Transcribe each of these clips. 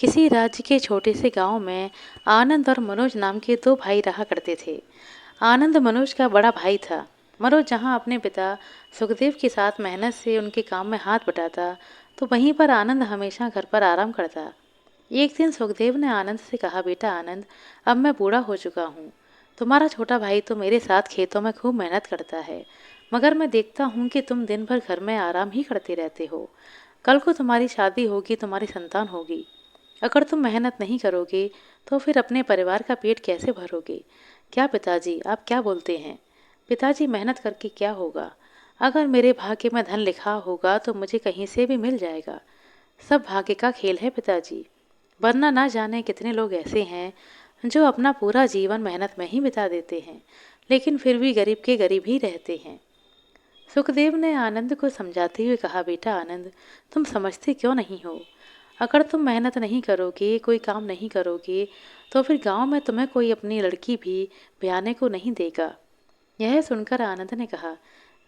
किसी राज्य के छोटे से गांव में आनंद और मनोज नाम के दो भाई रहा करते थे। आनंद मनोज का बड़ा भाई था। मनोज जहां अपने पिता सुखदेव के साथ मेहनत से उनके काम में हाथ बटाता, तो वहीं पर आनंद हमेशा घर पर आराम करता। एक दिन सुखदेव ने आनंद से कहा, बेटा आनंद, अब मैं बूढ़ा हो चुका हूँ। तुम्हारा छोटा भाई तो मेरे साथ खेतों में खूब मेहनत करता है, मगर मैं देखता हूँ कि तुम दिन भर घर में आराम ही करते रहते हो। कल को तुम्हारी शादी होगी, तुम्हारी संतान होगी। अगर तुम मेहनत नहीं करोगे तो फिर अपने परिवार का पेट कैसे भरोगे? क्या पिताजी, आप क्या बोलते हैं? पिताजी, मेहनत करके क्या होगा? अगर मेरे भाग्य में धन लिखा होगा तो मुझे कहीं से भी मिल जाएगा। सब भाग्य का खेल है पिताजी। वरना ना जाने कितने लोग ऐसे हैं जो अपना पूरा जीवन मेहनत में ही बिता देते हैं, लेकिन फिर भी गरीब के गरीब ही रहते हैं। सुखदेव ने आनंद को समझाते हुए कहा, बेटा आनंद, तुम समझते क्यों नहीं हो? अगर तुम मेहनत नहीं करोगे, कोई काम नहीं करोगे, तो फिर गांव में तुम्हें कोई अपनी लड़की भी ब्याने को नहीं देगा। यह सुनकर आनंद ने कहा,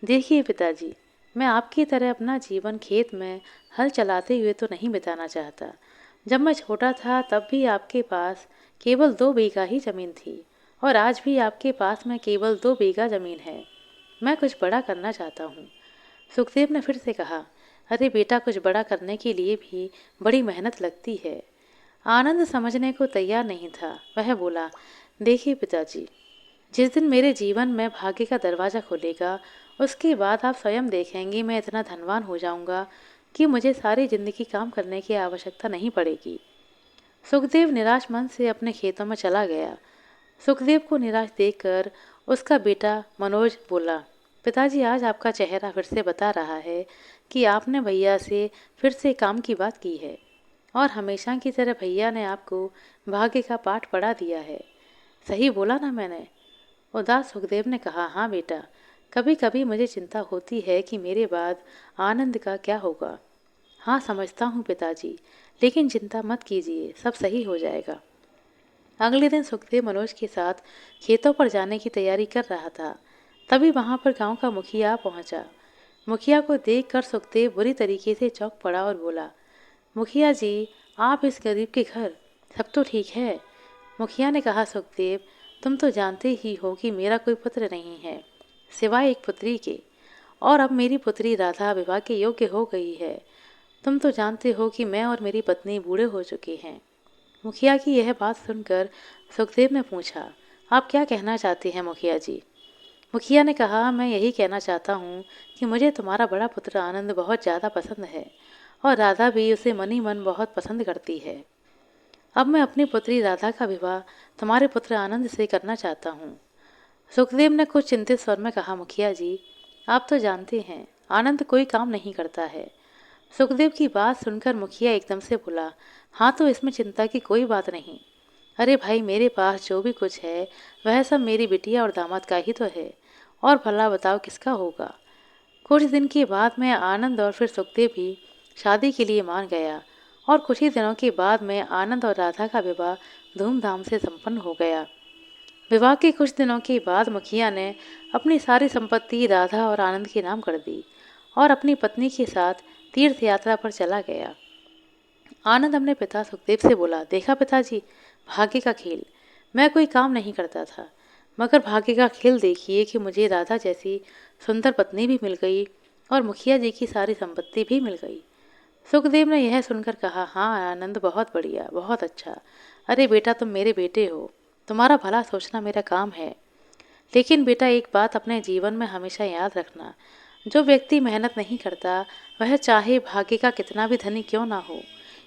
देखिए पिताजी, मैं आपकी तरह अपना जीवन खेत में हल चलाते हुए तो नहीं बिताना चाहता। जब मैं छोटा था तब भी आपके पास केवल 2 बीघा ही जमीन थी, और आज भी आपके पास में केवल 2 बीघा जमीन है। मैं कुछ बड़ा करना चाहता हूँ। सुखदेव ने फिर से कहा, अरे बेटा, कुछ बड़ा करने के लिए भी बड़ी मेहनत लगती है। आनंद समझने को तैयार नहीं था। वह बोला, देखिए पिताजी, जिस दिन मेरे जीवन में भाग्य का दरवाज़ा खुलेगा, उसके बाद आप स्वयं देखेंगे मैं इतना धनवान हो जाऊंगा कि मुझे सारी जिंदगी काम करने की आवश्यकता नहीं पड़ेगी। सुखदेव निराश मन से अपने खेतों में चला गया। सुखदेव को निराश देखकर उसका बेटा मनोज बोला, पिताजी, आज आपका चेहरा फिर से बता रहा है कि आपने भैया से फिर से काम की बात की है, और हमेशा की तरह भैया ने आपको भाग्य का पाठ पढ़ा दिया है। सही बोला ना मैंने? उदास सुखदेव ने कहा, हाँ बेटा, कभी कभी मुझे चिंता होती है कि मेरे बाद आनंद का क्या होगा। हाँ समझता हूँ पिताजी, लेकिन चिंता मत कीजिए, सब सही हो जाएगा। अगले दिन सुखदेव मनोज के साथ खेतों पर जाने की तैयारी कर रहा था। तभी वहां पर गांव का मुखिया पहुंचा। मुखिया को देखकर सुखदेव बुरी तरीके से चौंक पड़ा और बोला, मुखिया जी, आप इस गरीब के घर, सब तो ठीक है? मुखिया ने कहा, सुखदेव, तुम तो जानते ही हो कि मेरा कोई पुत्र नहीं है, सिवाय एक पुत्री के, और अब मेरी पुत्री राधा विवाह के योग्य हो गई है। तुम तो जानते हो कि मैं और मेरी पत्नी बूढ़े हो चुके हैं। मुखिया की यह बात सुनकर सुखदेव ने पूछा, आप क्या कहना चाहते हैं मुखिया जी? मुखिया ने कहा, मैं यही कहना चाहता हूँ कि मुझे तुम्हारा बड़ा पुत्र आनंद बहुत ज़्यादा पसंद है, और राधा भी उसे मन ही मन बहुत पसंद करती है। अब मैं अपनी पुत्री राधा का विवाह तुम्हारे पुत्र आनंद से करना चाहता हूँ। सुखदेव ने कुछ चिंतित स्वर में कहा, मुखिया जी, आप तो जानते हैं आनंद कोई काम नहीं करता है। सुखदेव की बात सुनकर मुखिया एकदम से बोला, हाँ तो इसमें चिंता की कोई बात नहीं। अरे भाई, मेरे पास जो भी कुछ है वह सब मेरी बिटिया और दामाद का ही तो है, और भला बताओ किसका होगा। कुछ दिन के बाद में आनंद और फिर सुखदेव भी शादी के लिए मान गया, और कुछ ही दिनों के बाद में आनंद और राधा का विवाह धूमधाम से संपन्न हो गया। विवाह के कुछ दिनों के बाद मुखिया ने अपनी सारी संपत्ति राधा और आनंद के नाम कर दी, और अपनी पत्नी के साथ तीर्थ यात्रा पर चला गया। आनंद अपने पिता सुखदेव से बोला, देखा पिताजी, भाग्य का खेल। मैं कोई काम नहीं करता था, मगर भाग्य का खेल देखिए कि मुझे राधा जैसी सुंदर पत्नी भी मिल गई, और मुखिया जी की सारी संपत्ति भी मिल गई। सुखदेव ने यह सुनकर कहा, हाँ आनंद, बहुत बढ़िया, बहुत अच्छा। अरे बेटा, तुम मेरे बेटे हो, तुम्हारा भला सोचना मेरा काम है। लेकिन बेटा, एक बात अपने जीवन में हमेशा याद रखना, जो व्यक्ति मेहनत नहीं करता, वह चाहे भाग्य का कितना भी धनी क्यों ना हो,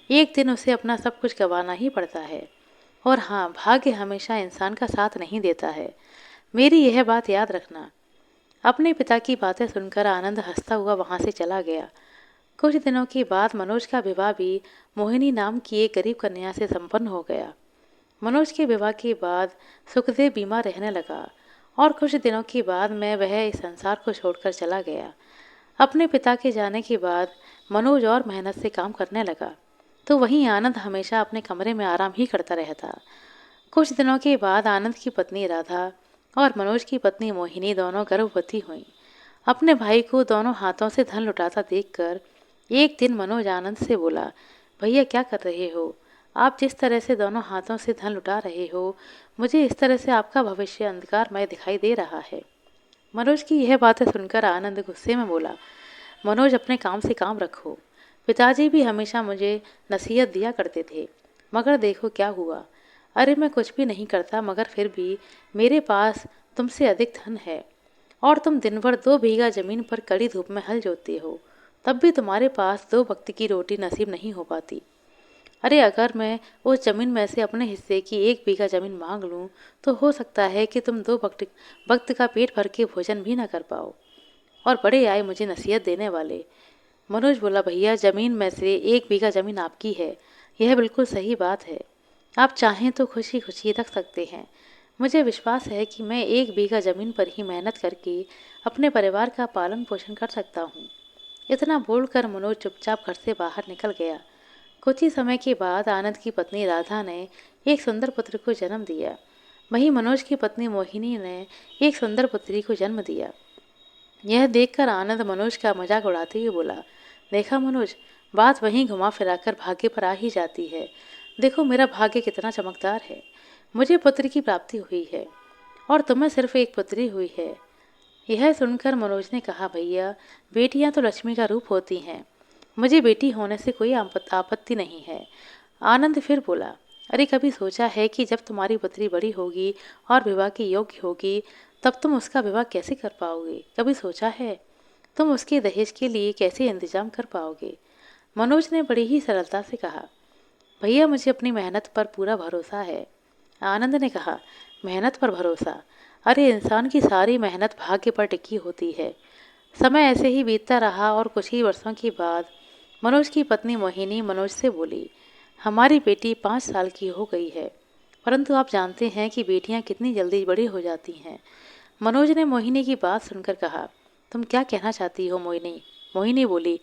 एक दिन उसे अपना सब कुछ गंवाना ही पड़ता है। और हाँ, भाग्य हमेशा इंसान का साथ नहीं देता है, मेरी यह बात याद रखना। अपने पिता की बातें सुनकर आनंद हंसता हुआ वहां से चला गया। कुछ दिनों के बाद मनोज का विवाह भी मोहिनी नाम की एक गरीब कन्या से संपन्न हो गया। मनोज के विवाह के बाद सुखदेव बीमार रहने लगा, और कुछ दिनों के बाद में वह इस संसार को छोड़कर चला गया। अपने पिता के जाने के बाद मनोज और मेहनत से काम करने लगा, तो वहीं आनंद हमेशा अपने कमरे में आराम ही करता रहता। कुछ दिनों के बाद आनंद की पत्नी राधा और मनोज की पत्नी मोहिनी दोनों गर्भवती हुईं। अपने भाई को दोनों हाथों से धन लुटाता देखकर एक दिन मनोज आनंद से बोला, भैया क्या कर रहे हो? आप जिस तरह से दोनों हाथों से धन लुटा रहे हो, मुझे इस तरह से आपका भविष्य अंधकारमय दिखाई दे रहा है। मनोज की यह बातें सुनकर आनंद गुस्से में बोला, मनोज अपने काम से काम रखो। पिताजी भी हमेशा मुझे नसीहत दिया करते थे, मगर देखो क्या हुआ। अरे मैं कुछ भी नहीं करता, मगर फिर भी मेरे पास तुमसे अधिक धन है और तुम दिन भर 2 बीघा जमीन पर कड़ी धूप में हल जोतते हो, तब भी तुम्हारे पास 2 वक्त की रोटी नसीब नहीं हो पाती। अरे अगर मैं उस जमीन में से अपने हिस्से की 1 बीघा जमीन मांग लूं, तो हो सकता है कि तुम 2 वक्त का पेट भर के भोजन भी ना कर पाओ। और बड़े आए मुझे नसीहत देने वाले। मनोज बोला, भैया जमीन में से 1 बीघा जमीन आपकी है, यह बिल्कुल सही बात है। आप चाहें तो खुशी खुशी रख सकते हैं। मुझे विश्वास है कि मैं 1 बीघा जमीन पर ही मेहनत करके अपने परिवार का पालन पोषण कर सकता हूँ। इतना बोलकर मनोज चुपचाप घर से बाहर निकल गया। कुछ ही समय के बाद आनंद की पत्नी राधा ने एक सुंदर पुत्र को जन्म दिया। वहीं मनोज की पत्नी मोहिनी ने एक सुंदर पुत्री को जन्म दिया। यह देखकर आनंद मनोज का मजाक उड़ाते हुए बोला, देखा मनोज, बात वहीं घुमा फिराकर भाग्य पर आ ही जाती है। देखो मेरा भाग्य कितना चमकदार है। मुझे पुत्र की प्राप्ति हुई है और तुम्हें सिर्फ एक पुत्री हुई है। यह सुनकर मनोज ने कहा, भैया बेटियां तो लक्ष्मी का रूप होती हैं, मुझे बेटी होने से कोई आपत्ति नहीं है। आनंद फिर बोला, अरे कभी सोचा है कि जब तुम्हारी पुत्री बड़ी होगी और विवाह के योग्य होगी, तब तुम उसका विवाह कैसे कर पाओगे? कभी सोचा है तुम उसके दहेज के लिए कैसे इंतजाम कर पाओगे? मनोज ने बड़ी ही सरलता से कहा, भैया मुझे अपनी मेहनत पर पूरा भरोसा है। आनंद ने कहा, मेहनत पर भरोसा? अरे इंसान की सारी मेहनत भाग्य पर टिकी होती है। समय ऐसे ही बीतता रहा और कुछ ही वर्षों के बाद मनोज की पत्नी मोहिनी मनोज से बोली, हमारी बेटी 5 साल की हो गई है, परंतु आप जानते हैं कि बेटियां कितनी जल्दी बड़ी हो जाती हैं। मनोज ने मोहिनी की बात सुनकर कहा, तुम क्या कहना चाहती हो मोहिनी? मोहिनी बोली,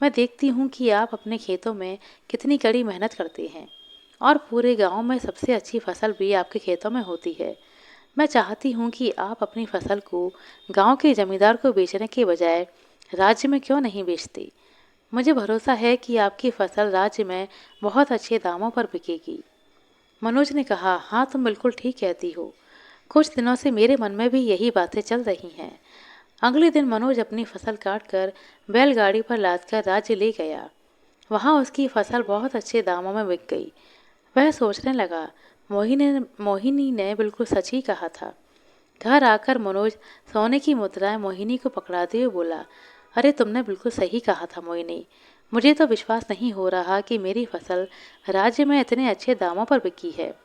मैं देखती हूँ कि आप अपने खेतों में कितनी कड़ी मेहनत करते हैं और पूरे गांव में सबसे अच्छी फसल भी आपके खेतों में होती है। मैं चाहती हूँ कि आप अपनी फसल को गांव के जमींदार को बेचने के बजाय राज्य में क्यों नहीं बेचते? मुझे भरोसा है कि आपकी फसल राज्य में बहुत अच्छे दामों पर बिकेगी। मनोज ने कहा, हाँ तुम बिल्कुल ठीक कहती हो। कुछ दिनों से मेरे मन में भी यही बातें चल रही हैं। अगले दिन मनोज अपनी फसल काटकर बैलगाड़ी पर लादकर राज्य ले गया। वहाँ उसकी फसल बहुत अच्छे दामों में बिक गई। वह सोचने लगा, मोहिनी ने बिल्कुल सच ही कहा था। घर आकर मनोज सोने की मुद्राएं मोहिनी को पकड़ाते हुए बोला, अरे तुमने बिल्कुल सही कहा था मोहिनी। मुझे तो विश्वास नहीं हो रहा कि मेरी फसल राज्य में इतने अच्छे दामों पर बिकी है।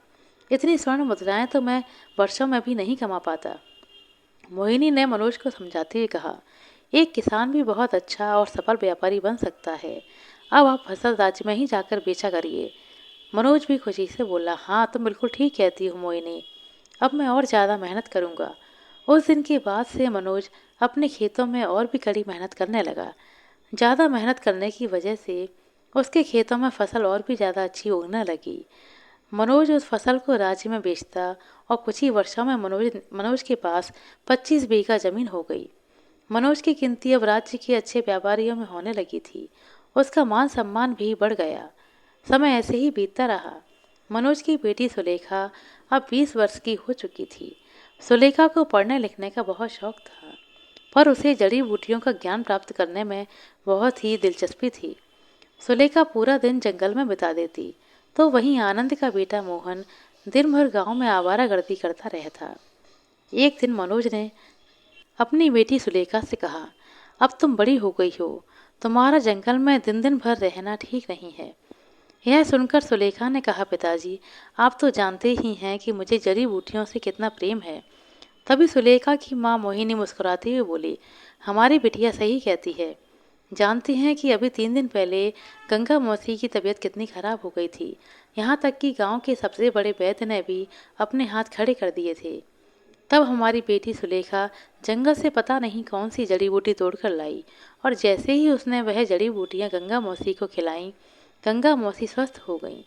इतनी स्वर्ण मुद्राएं तो मैं वर्षों में भी नहीं कमा पाता। मोहिनी ने मनोज को समझाते हुए कहा, एक किसान भी बहुत अच्छा और सफल व्यापारी बन सकता है। अब आप फसल राज्य में ही जाकर बेचा करिए। मनोज भी खुशी से बोला, हाँ तुम बिल्कुल ठीक कहती हो मोहिनी, अब मैं और ज़्यादा मेहनत करूँगा। उस दिन के बाद से मनोज अपने खेतों में और भी कड़ी मेहनत करने लगा। ज़्यादा मेहनत करने की वजह से उसके खेतों में फसल और भी ज़्यादा अच्छी उगने लगी। मनोज उस फसल को राज्य में बेचता और कुछ ही वर्षों में मनोज के पास 25 बीघा जमीन हो गई। मनोज की गिनती अब राज्य के अच्छे व्यापारियों में होने लगी थी। उसका मान सम्मान भी बढ़ गया। समय ऐसे ही बीतता रहा। मनोज की बेटी सुलेखा अब 20 वर्ष की हो चुकी थी। सुलेखा को पढ़ने लिखने का बहुत शौक था, पर उसे जड़ी बूटियों का ज्ञान प्राप्त करने में बहुत ही दिलचस्पी थी। सुलेखा पूरा दिन जंगल में बिता देती, तो वहीं आनंद का बेटा मोहन दिन भर गांव में आवारागर्दी करता रहता। एक दिन मनोज ने अपनी बेटी सुलेखा से कहा, अब तुम बड़ी हो गई हो, तुम्हारा जंगल में दिन दिन भर रहना ठीक नहीं है। यह सुनकर सुलेखा ने कहा, पिताजी आप तो जानते ही हैं कि मुझे जड़ी बूटियों से कितना प्रेम है। तभी सुलेखा की माँ मोहिनी मुस्कुराते हुए बोली, हमारी बिटिया सही कहती है। जानते हैं कि अभी 3 दिन पहले गंगा मौसी की तबीयत कितनी खराब हो गई थी। यहाँ तक कि गांव के सबसे बड़े वैद्य ने भी अपने हाथ खड़े कर दिए थे। तब हमारी बेटी सुलेखा जंगल से पता नहीं कौन सी जड़ी बूटी तोड़कर लाई और जैसे ही उसने वह जड़ी बूटियाँ गंगा मौसी को खिलाई, गंगा मौसी स्वस्थ हो गई।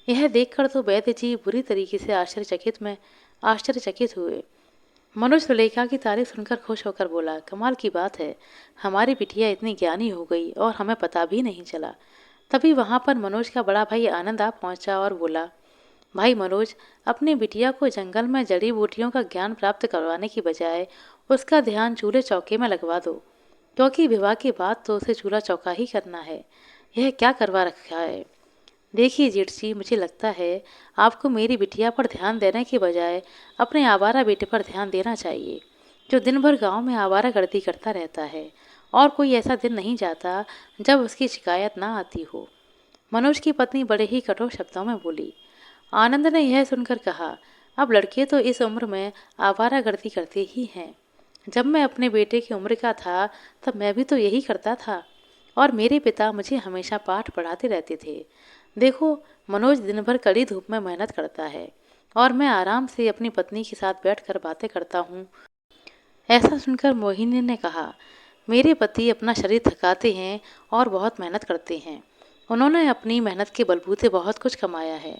यह देखकर तो वैद्य जी बुरी तरीके से आश्चर्यचकित हुए। मनोज सुलेखा की तारीफ सुनकर खुश होकर बोला, कमाल की बात है, हमारी बिटिया इतनी ज्ञानी हो गई और हमें पता भी नहीं चला। तभी वहाँ पर मनोज का बड़ा भाई आनंद आ पहुँचा और बोला, भाई मनोज, अपनी बिटिया को जंगल में जड़ी बूटियों का ज्ञान प्राप्त करवाने की बजाय उसका ध्यान चूल्हे चौके में लगवा दो, क्योंकि विवाह के बाद तो उसे चूल्हा चौका ही करना है। यह क्या करवा रखा है? देखिए जेठ जी, मुझे लगता है आपको मेरी बिटिया पर ध्यान देने के बजाय अपने आवारा बेटे पर ध्यान देना चाहिए, जो दिन भर गांव में आवारागर्दी करता रहता है और कोई ऐसा दिन नहीं जाता जब उसकी शिकायत ना आती हो। मनोज की पत्नी बड़े ही कठोर शब्दों में बोली। आनंद ने यह सुनकर कहा, अब लड़के तो इस उम्र में आवारागर्दी करते ही हैं। जब मैं अपने बेटे की उम्र का था तब मैं भी तो यही करता था और मेरे पिता मुझे हमेशा पाठ पढ़ाते रहते थे। देखो, मनोज दिन भर कड़ी धूप में मेहनत करता है और मैं आराम से अपनी पत्नी के साथ बैठकर बातें करता हूँ। ऐसा सुनकर मोहिनी ने कहा, मेरे पति अपना शरीर थकाते हैं और बहुत मेहनत करते हैं। उन्होंने अपनी मेहनत के बलबूते बहुत कुछ कमाया है।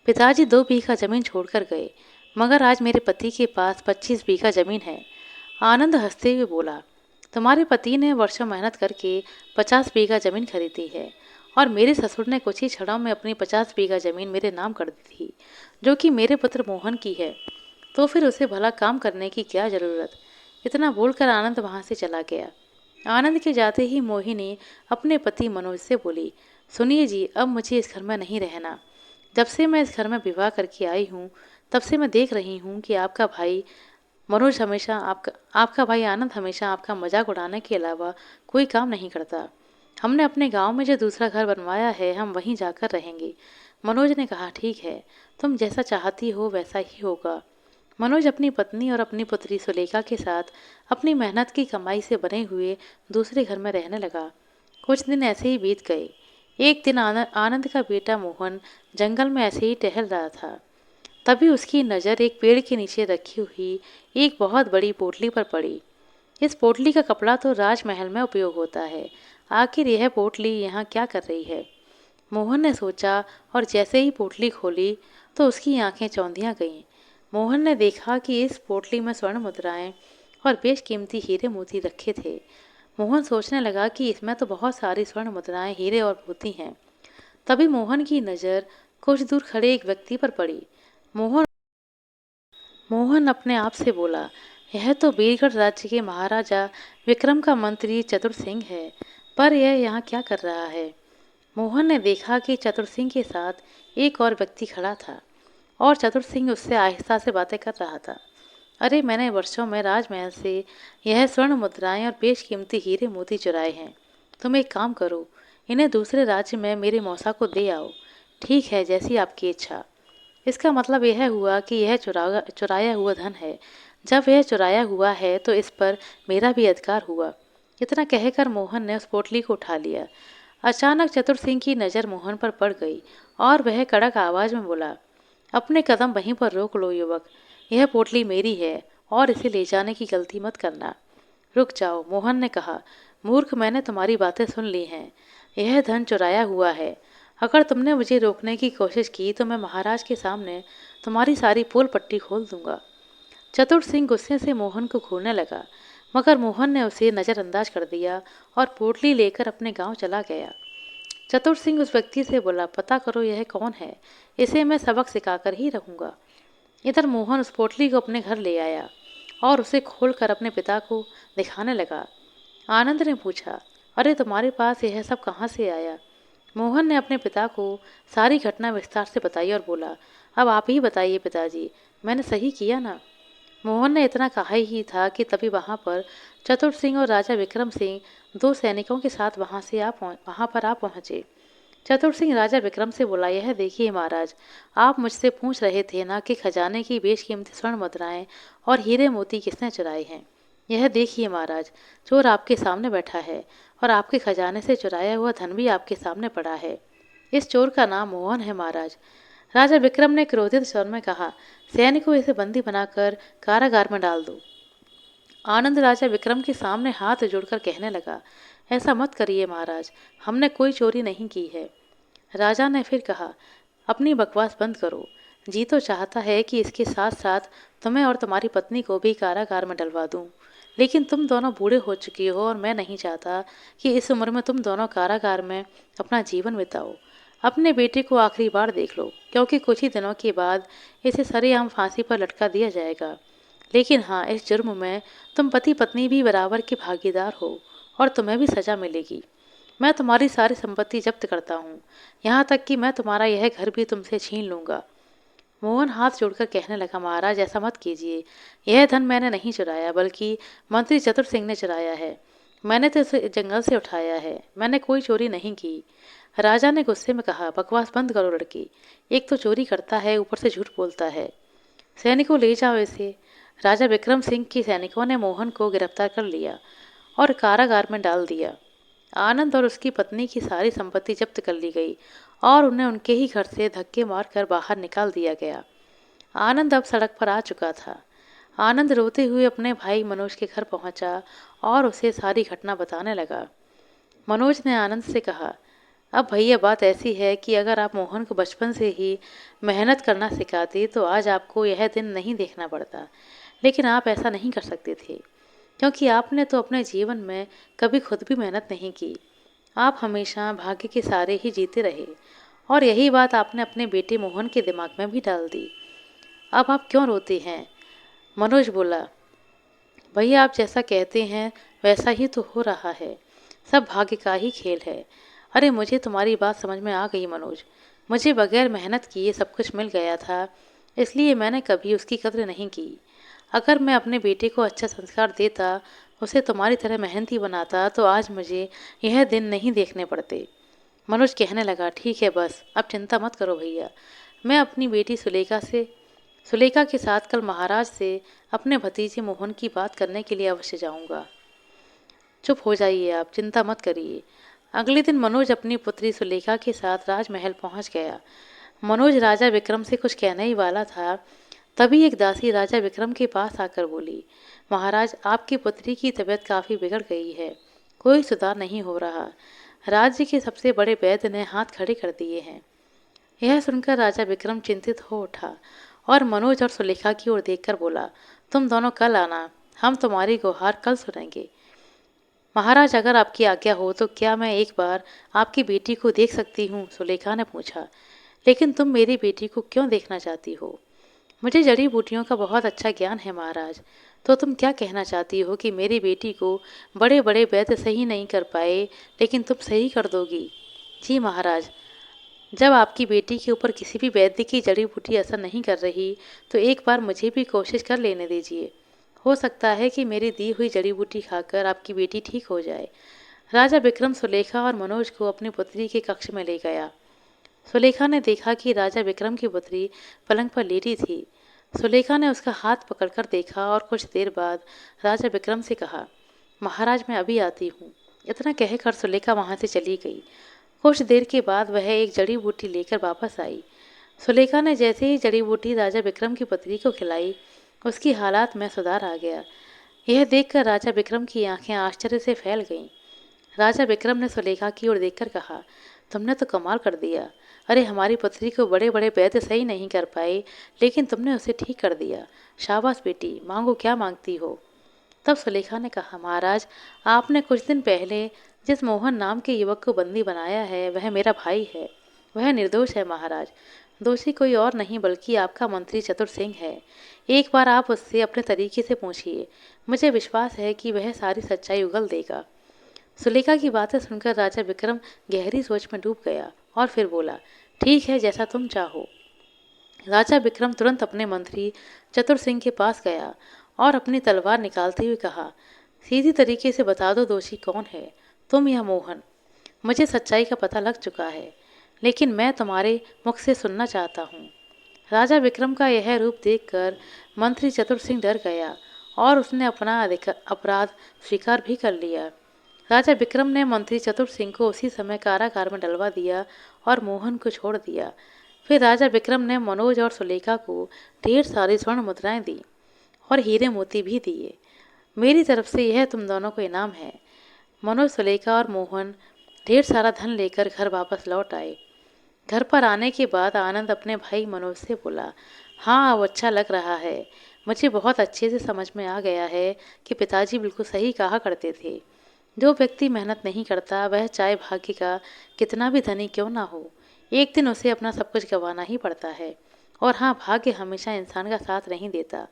पिताजी 2 बीघा जमीन छोड़कर गए, मगर आज मेरे पति के पास 25 बीघा जमीन है। आनंद हंसते हुए बोला, तुम्हारे पति ने वर्षों मेहनत करके 50 बीघा जमीन खरीदी है और मेरे ससुर ने कुछ ही क्षणों में अपनी 50 बीघा जमीन मेरे नाम कर दी थी, जो कि मेरे पुत्र मोहन की है। तो फिर उसे भला काम करने की क्या जरूरत? इतना बोलकर आनंद वहां से चला गया। आनंद के जाते ही मोहिनी अपने पति मनोज से बोली, सुनिए जी, अब मुझे इस घर में नहीं रहना। जब से मैं इस घर में विवाह करके आई हूँ तब से मैं देख रही हूँ कि आपका भाई मनोज हमेशा आपका भाई आनंद हमेशा आपका मजाक उड़ाने के अलावा कोई काम नहीं करता। हमने अपने गांव में जो दूसरा घर बनवाया है हम वहीं जाकर रहेंगे। मनोज ने कहा, ठीक है, तुम जैसा चाहती हो वैसा ही होगा। मनोज अपनी पत्नी और अपनी पुत्री सुलेखा के साथ अपनी मेहनत की कमाई से बने हुए दूसरे घर में रहने लगा। कुछ दिन ऐसे ही बीत गए। एक दिन आनंद का बेटा मोहन जंगल में ऐसे ही टहल रहा था। तभी उसकी नज़र एक पेड़ के नीचे रखी हुई एक बहुत बड़ी पोटली पर पड़ी। इस पोटली का कपड़ा तो राजमहल में उपयोग होता है, आखिर यह पोटली यहाँ क्या कर रही है? मोहन ने सोचा और जैसे ही पोटली खोली तो उसकी आंखें चौंधियां गईं। मोहन ने देखा कि इस पोटली में स्वर्ण मुद्राएं और बेशकीमती हीरे मोती रखे थे। मोहन सोचने लगा कि इसमें तो बहुत सारी स्वर्ण मुद्राएं, हीरे और मोती हैं। तभी मोहन की नज़र कुछ दूर खड़े एक व्यक्ति पर पड़ी। मोहन मोहन अपने आप से बोला, यह तो बीरगढ़ राज्य के महाराजा विक्रम का मंत्री चतुर सिंह है, पर यह यहाँ क्या कर रहा है? मोहन ने देखा कि चतुर सिंह के साथ एक और व्यक्ति खड़ा था और चतुर सिंह उससे आहिस्ता से बातें कर रहा था। अरे, मैंने वर्षों में राजमहल से यह स्वर्ण मुद्राएं और बेशकीमती हीरे मोती चुराए हैं। तुम एक काम करो, इन्हें दूसरे राज्य में मेरे मौसा को दे आओ। ठीक है, जैसी आपकी इच्छा। इसका मतलब यह हुआ कि यह चुराया हुआ धन है। जब यह चुराया हुआ है तो इस पर मेरा भी अधिकार हुआ। इतना कहकर मोहन ने उस पोटली को उठा लिया। अचानक चतुर सिंह की नज़र मोहन पर पड़ गई और वह कड़क आवाज में बोला, अपने कदम वहीं पर रोक लो युवक, यह पोटली मेरी है और इसे ले जाने की गलती मत करना। रुक जाओ, मोहन ने कहा, मूर्ख, मैंने तुम्हारी बातें सुन ली हैं। यह धन चुराया हुआ है। अगर तुमने मुझे रोकने की कोशिश की तो मैं महाराज के सामने तुम्हारी सारी पोल पट्टी खोल दूंगा। चतुर सिंह गुस्से से मोहन को घूरने लगा, मगर मोहन ने उसे नज़रअंदाज कर दिया और पोटली लेकर अपने गांव चला गया। चतुर सिंह उस व्यक्ति से बोला, पता करो यह कौन है, इसे मैं सबक सिखाकर ही रहूंगा। इधर मोहन उस पोटली को अपने घर ले आया और उसे खोलकर अपने पिता को दिखाने लगा। आनंद ने पूछा, अरे तुम्हारे पास यह सब कहाँ से आया? मोहन ने अपने पिता को सारी घटना विस्तार से बताई और बोला, अब आप ही बताइए पिताजी, मैंने सही किया ना? मोहन ने इतना कहा ही था कि तभी वहां पर चतुर सिंह और राजा विक्रम सिंह 2 सैनिकों के साथ वहां पर आ पहुंचे। चतुर सिंह राजा विक्रम से बोला, यह देखिए महाराज, आप मुझसे पूछ रहे थे ना कि खजाने की बेशकीमती स्वर्ण मुद्राएं और हीरे मोती किसने चुराए हैं। यह देखिए महाराज, चोर आपके सामने बैठा है और आपके खजाने से चुराया हुआ धन भी आपके सामने पड़ा है। इस चोर का नाम मोहन है महाराज। राजा विक्रम ने क्रोधित स्वर में कहा, सैनिकों, इसे बंदी बनाकर कारागार में डाल दो। आनंद राजा विक्रम के सामने हाथ जोड़कर कहने लगा, ऐसा मत करिए महाराज, हमने कोई चोरी नहीं की है। राजा ने फिर कहा, अपनी बकवास बंद करो। जी तो चाहता है कि इसके साथ साथ तुम्हें और तुम्हारी पत्नी को भी कारागार में डलवा दूं, लेकिन तुम दोनों बूढ़े हो चुके हो और मैं नहीं चाहता कि इस उम्र में तुम दोनों कारागार में अपना जीवन बिताओ। अपने बेटे को आखिरी बार देख लो, क्योंकि कुछ ही दिनों के बाद इसे सरेआम फांसी पर लटका दिया जाएगा। लेकिन हाँ, इस जुर्म में तुम पति पत्नी भी बराबर के भागीदार हो और तुम्हें भी सजा मिलेगी। मैं तुम्हारी सारी संपत्ति जब्त करता हूँ, यहाँ तक कि मैं तुम्हारा यह घर भी तुमसे छीन लूंगा। मोहन हाथ जोड़कर कहने लगा, महाराज ऐसा मत कीजिए। यह धन मैंने नहीं चुराया, बल्कि मंत्री चतुर सिंह ने चुराया है। मैंने तो इसे जंगल से उठाया है, मैंने कोई चोरी नहीं की। राजा ने गुस्से में कहा, बकवास बंद करो लड़की। एक तो चोरी करता है, ऊपर से झूठ बोलता है। सैनिकों ले जाओ इसे। राजा विक्रम सिंह के सैनिकों ने मोहन को गिरफ्तार कर लिया और कारागार में डाल दिया। आनंद और उसकी पत्नी की सारी संपत्ति जब्त कर ली गई और उन्हें उनके ही घर से धक्के मारकर बाहर निकाल दिया गया। आनंद अब सड़क पर आ चुका था। आनंद रोते हुए अपने भाई मनोज के घर पहुंचा और उसे सारी घटना बताने लगा। मनोज ने आनंद से कहा, अब भैया बात ऐसी है कि अगर आप मोहन को बचपन से ही मेहनत करना सिखाते तो आज आपको यह दिन नहीं देखना पड़ता। लेकिन आप ऐसा नहीं कर सकते थे, क्योंकि आपने तो अपने जीवन में कभी खुद भी मेहनत नहीं की। आप हमेशा भाग्य के सहारे ही जीते रहे और यही बात आपने अपने बेटे मोहन के दिमाग में भी डाल दी। अब आप क्यों रोते हैं? मनोज बोला, भैया आप जैसा कहते हैं वैसा ही तो हो रहा है। सब भाग्य का ही खेल है। अरे मुझे तुम्हारी बात समझ में आ गई मनोज। मुझे बगैर मेहनत किए सब कुछ मिल गया था, इसलिए मैंने कभी उसकी कद्र नहीं की। अगर मैं अपने बेटे को अच्छा संस्कार देता, उसे तुम्हारी तरह मेहनती बनाता, तो आज मुझे यह दिन नहीं देखने पड़ते। मनोज कहने लगा, ठीक है बस, अब चिंता मत करो भैया। मैं अपनी बेटी सुलेखा के साथ कल महाराज से अपने भतीजे मोहन की बात करने के लिए अवश्य जाऊंगा। चुप हो जाइए आप, चिंता मत करिए। अगले दिन मनोज अपनी पुत्री सुलेखा के साथ राजमहल पहुंच गया। मनोज राजा विक्रम से कुछ कहने ही वाला था, तभी एक दासी राजा विक्रम के पास आकर बोली, महाराज आपकी पुत्री की तबीयत काफ़ी बिगड़ गई है, कोई सुधार नहीं हो रहा। राज्य के सबसे बड़े वैद्य ने हाथ खड़े कर दिए हैं। यह सुनकर राजा विक्रम चिंतित हो उठा और मनोज और सुलेखा की ओर देखकर बोला, तुम दोनों कल आना, हम तुम्हारी गुहार कल सुनेंगे। महाराज अगर आपकी आज्ञा हो तो क्या मैं एक बार आपकी बेटी को देख सकती हूँ? सुलेखा ने पूछा। लेकिन तुम मेरी बेटी को क्यों देखना चाहती हो? मुझे जड़ी बूटियों का बहुत अच्छा ज्ञान है महाराज। तो तुम क्या कहना चाहती हो कि मेरी बेटी को बड़े बड़े वैद्य सही नहीं कर पाए, लेकिन तुम सही कर दोगी? जी महाराज, जब आपकी बेटी के ऊपर किसी भी वैद्य की जड़ी बूटी असर नहीं कर रही, तो एक बार मुझे भी कोशिश कर लेने दीजिए। हो सकता है कि मेरी दी हुई जड़ी बूटी खाकर आपकी बेटी ठीक हो जाए। राजा विक्रम सुलेखा और मनोज को अपनी पुत्री के कक्ष में ले गया। सुलेखा ने देखा कि राजा विक्रम की पुत्री पलंग पर लेटी थी। सुलेखा ने उसका हाथ पकड़कर देखा और कुछ देर बाद राजा विक्रम से कहा, महाराज मैं अभी आती हूँ। इतना कहकर सुलेखा वहाँ से चली गई। कुछ देर के बाद वह एक जड़ी बूटी लेकर वापस आई। सुलेखा ने जैसे ही जड़ी बूटी राजा विक्रम की पुत्री को खिलाई, उसकी हालात में सुधार आ गया। यह देखकर राजा विक्रम की आंखें आश्चर्य से फैल गईं। राजा विक्रम ने सुलेखा की ओर देखकर कहा, तुमने तो कमाल कर दिया। अरे हमारी पुत्री को बड़े बड़े वैद्य सही नहीं कर पाए, लेकिन तुमने उसे ठीक कर दिया। शाबाश बेटी, मांगो क्या मांगती हो? तब सुलेखा ने कहा, महाराज आपने कुछ दिन पहले जिस मोहन नाम के युवक को बंदी बनाया है वह मेरा भाई है। वह निर्दोष है महाराज। दोषी कोई और नहीं बल्कि आपका मंत्री चतुर सिंह है। एक बार आप उससे अपने तरीके से पूछिए, मुझे विश्वास है कि वह सारी सच्चाई उगल देगा। सुलेखा की बातें सुनकर राजा विक्रम गहरी सोच में डूब गया और फिर बोला, ठीक है जैसा तुम चाहो। राजा विक्रम तुरंत अपने मंत्री चतुर सिंह के पास गया और अपनी तलवार निकालते हुए कहा, सीधी तरीके से बता दो दोषी कौन है, तुम या मोहन? मुझे सच्चाई का पता लग चुका है, लेकिन मैं तुम्हारे मुख से सुनना चाहता हूँ। राजा विक्रम का यह रूप देखकर मंत्री चतुर सिंह डर गया और उसने अपना अपराध स्वीकार भी कर लिया। राजा विक्रम ने मंत्री चतुर सिंह को उसी समय कारागार में डलवा दिया और मोहन को छोड़ दिया। फिर राजा विक्रम ने मनोज और सुलेखा को ढेर सारी स्वर्ण मुद्राएं दी और हीरे मोती भी दिए। मेरी तरफ से यह तुम दोनों को इनाम है। मनोज, सुलेखा और मोहन ढेर सारा धन लेकर घर वापस लौट आए। घर पर आने के बाद आनंद अपने भाई मनोज से बोला, हाँ अब अच्छा लग रहा है। मुझे बहुत अच्छे से समझ में आ गया है कि पिताजी बिल्कुल सही कहा करते थे। जो व्यक्ति मेहनत नहीं करता वह चाहे भाग्य का कितना भी धनी क्यों ना हो, एक दिन उसे अपना सब कुछ गंवाना ही पड़ता है। और हाँ, भाग्य हमेशा इंसान का साथ नहीं देता।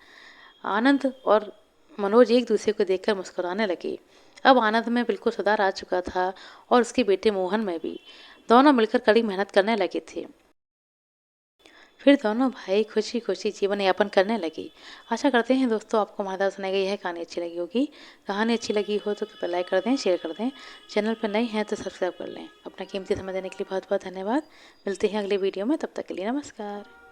आनंद और मनोज एक दूसरे को देखकर मुस्कुराने लगे। अब आनंद में बिल्कुल सुधार आ चुका था और उसके बेटे मोहन में भी। दोनों मिलकर कड़ी मेहनत करने लगे थे। फिर दोनों भाई खुशी खुशी जीवन यापन करने लगे। आशा करते हैं दोस्तों आपको हमारे द्वारा सुनाई गई यह कहानी अच्छी लगी होगी। कहानी अच्छी लगी हो तो कृपया लाइक कर दें, शेयर कर दें। चैनल पर नए हैं तो सब्सक्राइब कर लें। अपना कीमती समय देने के लिए बहुत बहुत धन्यवाद। मिलते हैं अगले वीडियो में, तब तक के लिए नमस्कार।